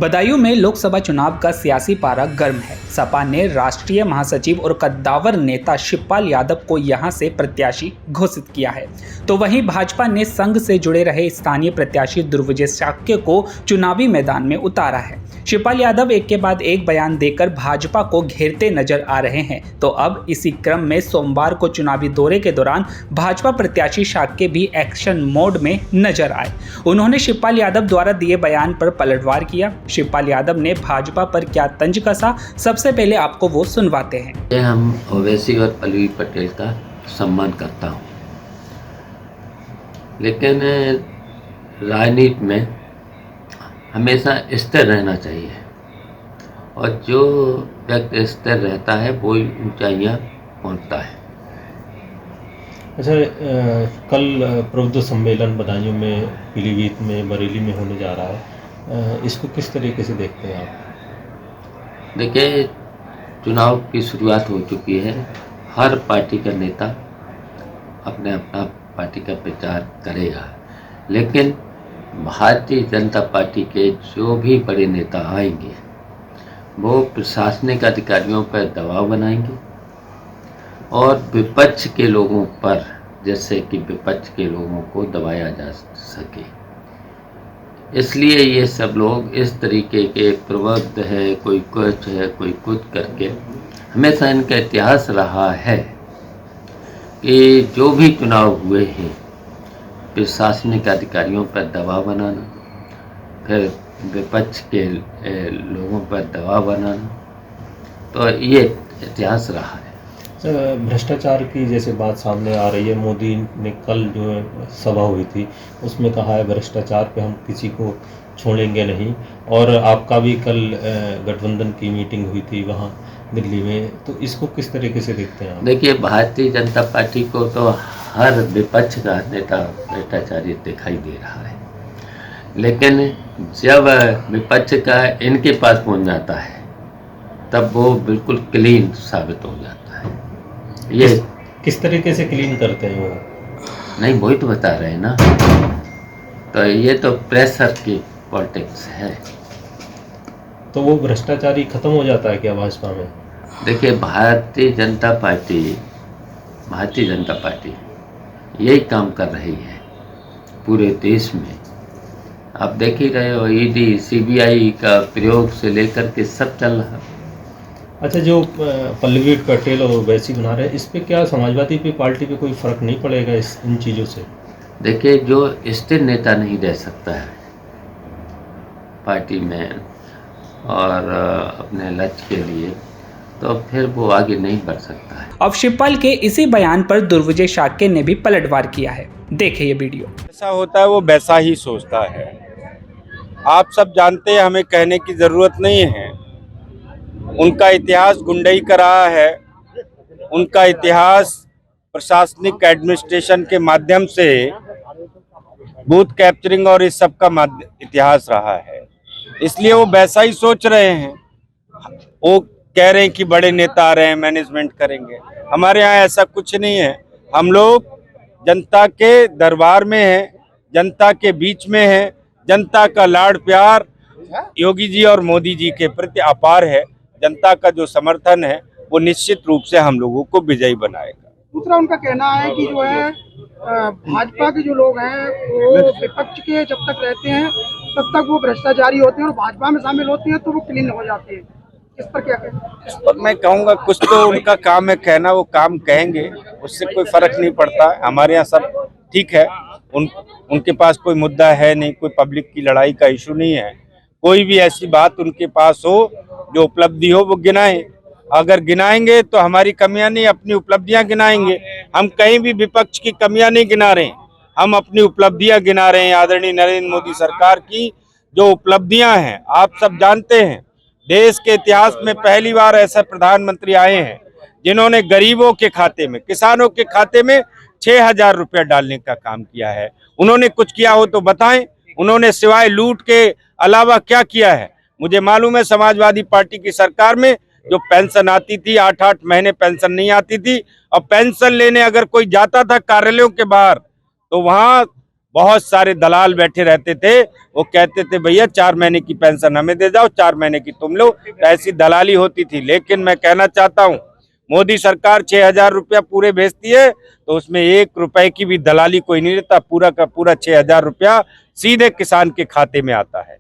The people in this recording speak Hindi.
बदायूं में लोकसभा चुनाव का सियासी पारा गर्म है। सपा ने राष्ट्रीय महासचिव और कद्दावर नेता शिवपाल यादव को यहां से प्रत्याशी घोषित किया है, तो वहीं भाजपा ने संघ से जुड़े रहे स्थानीय प्रत्याशी दुर्विजय शाक्य को चुनावी मैदान में उतारा है। शिवपाल यादव एक के बाद एक बयान देकर भाजपा को घेरते नजर आ रहे हैं, तो अब इसी क्रम में सोमवार को चुनावी दौरे के दौरान भाजपा प्रत्याशी शाक्य भी एक्शन मोड में नजर आए। उन्होंने शिवपाल यादव द्वारा दिए बयान पर पलटवार किया। शिवपाल यादव ने भाजपा पर क्या तंज कसा, सबसे पहले आपको वो सुनवाते हैं। हम ओवैसी और पल्लवी पटेल का सम्मान करता हूँ, लेकिन राजनीति में हमेशा स्थिर रहना चाहिए और जो व्यक्ति स्थिर रहता है वो ऊंचाइयाँ पहुँचता है। अच्छा, कल प्रबुद्ध सम्मेलन बदायूं में, पीलीभीत में, बरेली में होने जा रहा है, इसको किस तरीके से देखते हैं आप? देखिए, चुनाव की शुरुआत हो चुकी है। हर पार्टी का नेता अपना पार्टी का प्रचार करेगा, लेकिन भारतीय जनता पार्टी के जो भी बड़े नेता आएंगे वो प्रशासनिक अधिकारियों पर दबाव बनाएंगे और विपक्ष के लोगों पर, जैसे कि विपक्ष के लोगों को दबाया जा सके, इसलिए ये सब लोग इस तरीके के प्रबुद्ध है, कोई कुछ है, कोई कुछ करके, हमेशा इनका इतिहास रहा है कि जो भी चुनाव हुए हैं प्रशासनिक अधिकारियों पर दबाव बनाना, फिर विपक्ष के लोगों पर दबाव बनाना, तो ये इतिहास रहा है। भ्रष्टाचार की जैसे बात सामने आ रही है, मोदी ने कल जो है सभा हुई थी उसमें कहा है भ्रष्टाचार पे हम किसी को छोड़ेंगे नहीं, और आपका भी कल गठबंधन की मीटिंग हुई थी वहाँ दिल्ली में, तो इसको किस तरीके से देखते हैं आप? देखिए, भारतीय जनता पार्टी को तो हर विपक्ष का नेता भ्रष्टाचारी दिखाई दे रहा है, लेकिन जब विपक्ष का इनके पास पहुंच जाता है तब वो बिल्कुल क्लीन साबित हो जाता है। ये किस तरीके से क्लीन करते हैं वो? नहीं, वही तो बता रहे हैं ना, तो ये तो प्रेशर की पॉलिटिक्स है। तो वो भ्रष्टाचारी खत्म हो जाता है क्या भाजपा में? देखिए, भारतीय जनता पार्टी यही काम कर रही है पूरे देश में। आप देख ही रहे हो, ईडी सीबीआई का प्रयोग से लेकर के सब चल रहा है। अच्छा, जो पल्लवी पटेल और ओवैसी बना रहे हैं, इस पे क्या समाजवादी पार्टी पे कोई फर्क नहीं पड़ेगा इन चीज़ों से? देखिए, जो स्थिर नेता नहीं रह सकता है पार्टी में और अपने लक्ष्य के लिए, तो फिर वो आगे नहीं बढ़ सकता है। अब शिवपाल के इसी बयान पर दुर्विजय शाक्य ने भी पलटवार किया है। देखिए ये वीडियो। ऐसा होता है, वो वैसा ही सोचता है। आप सब जानते हैं, हमें कहने की जरूरत नहीं है। उनका इतिहास गुंडई का रहा है, उनका इतिहास प्रशासनिक एडमिनिस्ट्रेशन के माध्यम से बूथ कैप्चरिंग और इस सब का इतिहास रहा है, इसलिए वो वैसा ही सोच रहे हैं। वो कह रहे हैं कि बड़े नेता आ रहे हैं, मैनेजमेंट करेंगे। हमारे यहाँ ऐसा कुछ नहीं है। हम लोग जनता के दरबार में हैं, जनता के बीच में हैं। जनता का लाड़ प्यार योगी जी और मोदी जी के प्रति अपार है। जनता का जो समर्थन है वो निश्चित रूप से हम लोगों को विजयी बनाएगा। दूसरा, उनका कहना है कि जो है भाजपा के जो लोग हैं वो विपक्ष के जब तक रहते हैं तब तक वो भ्रष्टाचारी होते हैं और भाजपा में शामिल होते हैं तो वो क्लीन हो जाते हैं। इस पर क्या कहें? इस पर मैं कहूँगा, कुछ तो उनका काम है कहना, वो काम कहेंगे, उससे कोई फर्क नहीं पड़ता है। हमारे यहाँ सब ठीक है। उनके पास कोई मुद्दा है नहीं, कोई पब्लिक की लड़ाई का इशू नहीं है। कोई भी ऐसी बात उनके पास हो जो उपलब्धि हो वो गिनाएं। अगर गिनाएंगे तो हमारी कमियां नहीं, अपनी उपलब्धियां गिनाएंगे। हम कहीं भी विपक्ष की कमियां नहीं गिना रहे हैं, हम अपनी उपलब्धियां गिना रहे हैं। आदरणीय नरेंद्र मोदी सरकार की जो उपलब्धियां हैं, आप सब जानते हैं, देश के इतिहास में पहली बार ऐसा प्रधानमंत्री आए हैं जिन्होंने गरीबों के खाते में, किसानों के खाते में 6,000 रुपया डालने का काम किया है। उन्होंने कुछ किया हो तो बताएं, उन्होंने सिवाय लूट के अलावा क्या किया है? मुझे मालूम है, समाजवादी पार्टी की सरकार में जो पेंशन आती थी, 8-8 महीने पेंशन नहीं आती थी, और पेंशन लेने अगर कोई जाता था कार्यालयों के बाहर तो वहां बहुत सारे दलाल बैठे रहते थे, वो कहते थे भैया 4 महीने की पेंशन हमें दे जाओ, 4 महीने की तुम लो, तो ऐसी दलाली होती थी। लेकिन मैं कहना चाहता हूँ, मोदी सरकार 6,000 रुपया पूरे भेजती है, तो उसमें 1 रुपए की भी दलाली कोई नहीं लेता, पूरा का पूरा 6,000 रुपया सीधे किसान के खाते में आता है।